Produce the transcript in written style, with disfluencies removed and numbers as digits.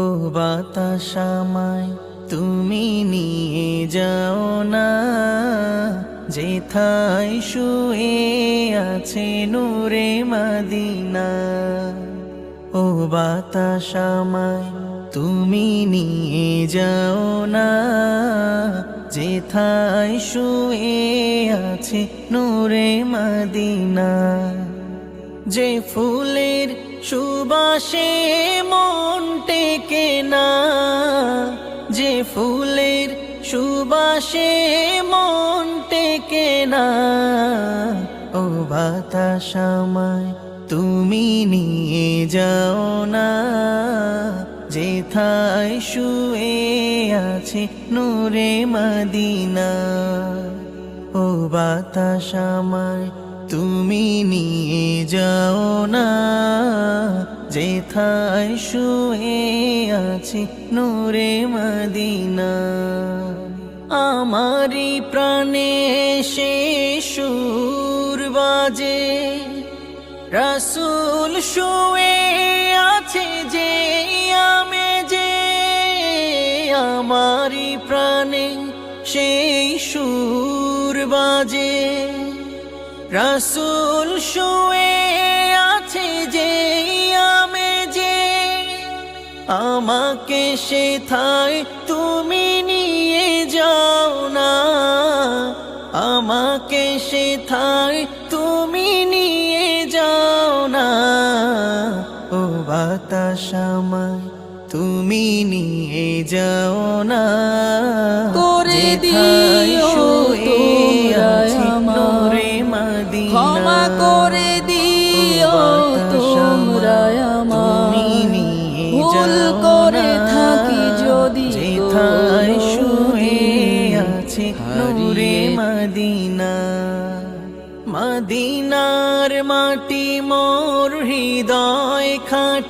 ও বাতাস আমায় তুমি নিয়ে যাও না, যেথায় শুয়ে আছে নূরে মদিনা। ও বাতাস আমায় তুমি নিয়ে যাও না, যেথায় শুয়ে আছে নূরে মদিনা। যে ফুলের সুবাসে মন টেকে না, যে ফুলের সুবাসে মন টেকে না। ও বাতাস আমায় তুমি নিয়ে যাও না, যেথায় শুয়ে আছে নূরে মদিনা। ও বাতাস আমায় তুমি নিয়ে যাও না, যেথায় শুয়ে আছে নূরে মদিনা। আমারি প্রাণে সে সুর বাজে, রাসূল শুয়ে আছে যে আমেজে। আমারি প্রাণে সেই সুর বাজে, রাসূল শুয়ে আছে যে আমেজে। আমাকে সেথায় তুমি নিয়ে যাও না, আমাকে সেথায় তুমি নিয়ে যাও না। ও বাতাস আমায় তুমি নিয়ে যাও না, করে দিও তোমরা আমায়, ক্ষমা করে দিও তোমরা আমায়। ভুল করে থাকি যদি যেথায় শুয়ে আছে নূরে মদিনা। মদিনার মাটি মোর হৃদয় খাঁটি।